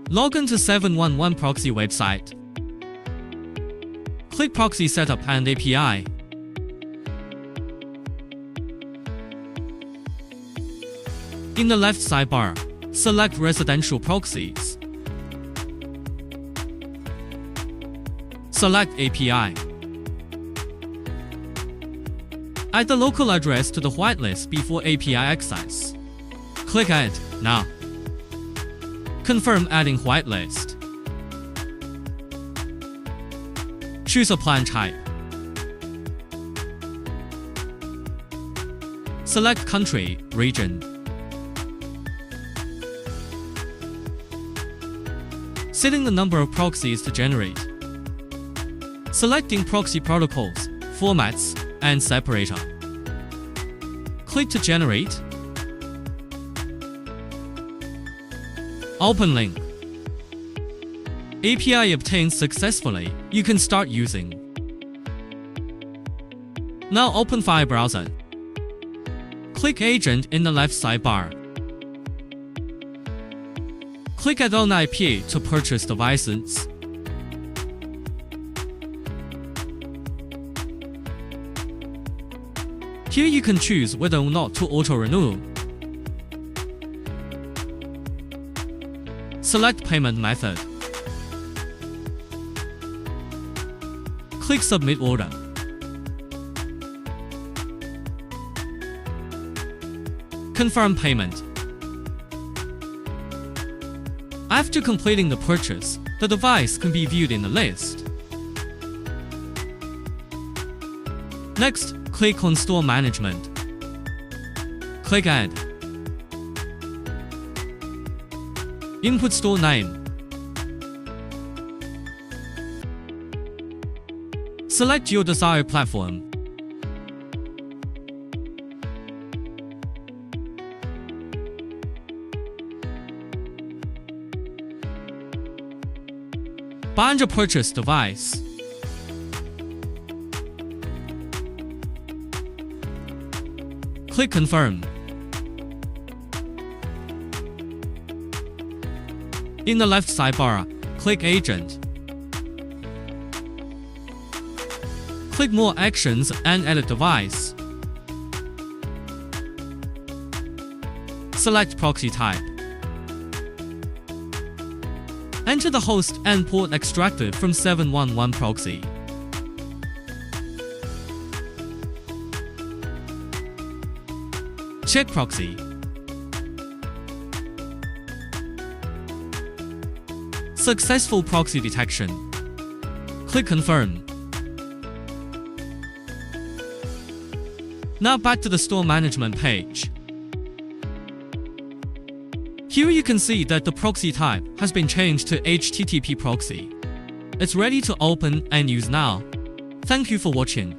Log in to 711Proxy website. Click Proxy Setup and API. In the left sidebar, select Residential Proxies. Select API. Add the local address to the whitelist before API access. Click Add now. Confirm adding whitelist. Choose a plan type. Select country, region. Setting the number of proxies to generate. Selecting proxy protocols, formats, and separator. Click to generate. Open link. API obtained successfully. You can start using. Now open FireBrowser. Click Agent in the left sidebar. Click Add-on IP to purchase devices. Here you can choose whether or not to auto-renew. Select payment method. Click Submit Order. Confirm payment. After completing the purchase, the device can be viewed in the list. Next, click on Store Management. Click Add. Input store name. Select your desired platform. Bind your purchase device. Click Confirm. In the left sidebar, click Agent. Click More Actions and Edit Device. Select Proxy Type. Enter the host and port extracted from 711Proxy. Check Proxy. Successful proxy detection. Click Confirm. Now back to the store management page. Here you can see that the proxy type has been changed to HTTP proxy. It's ready to open and use now. Thank you for watching.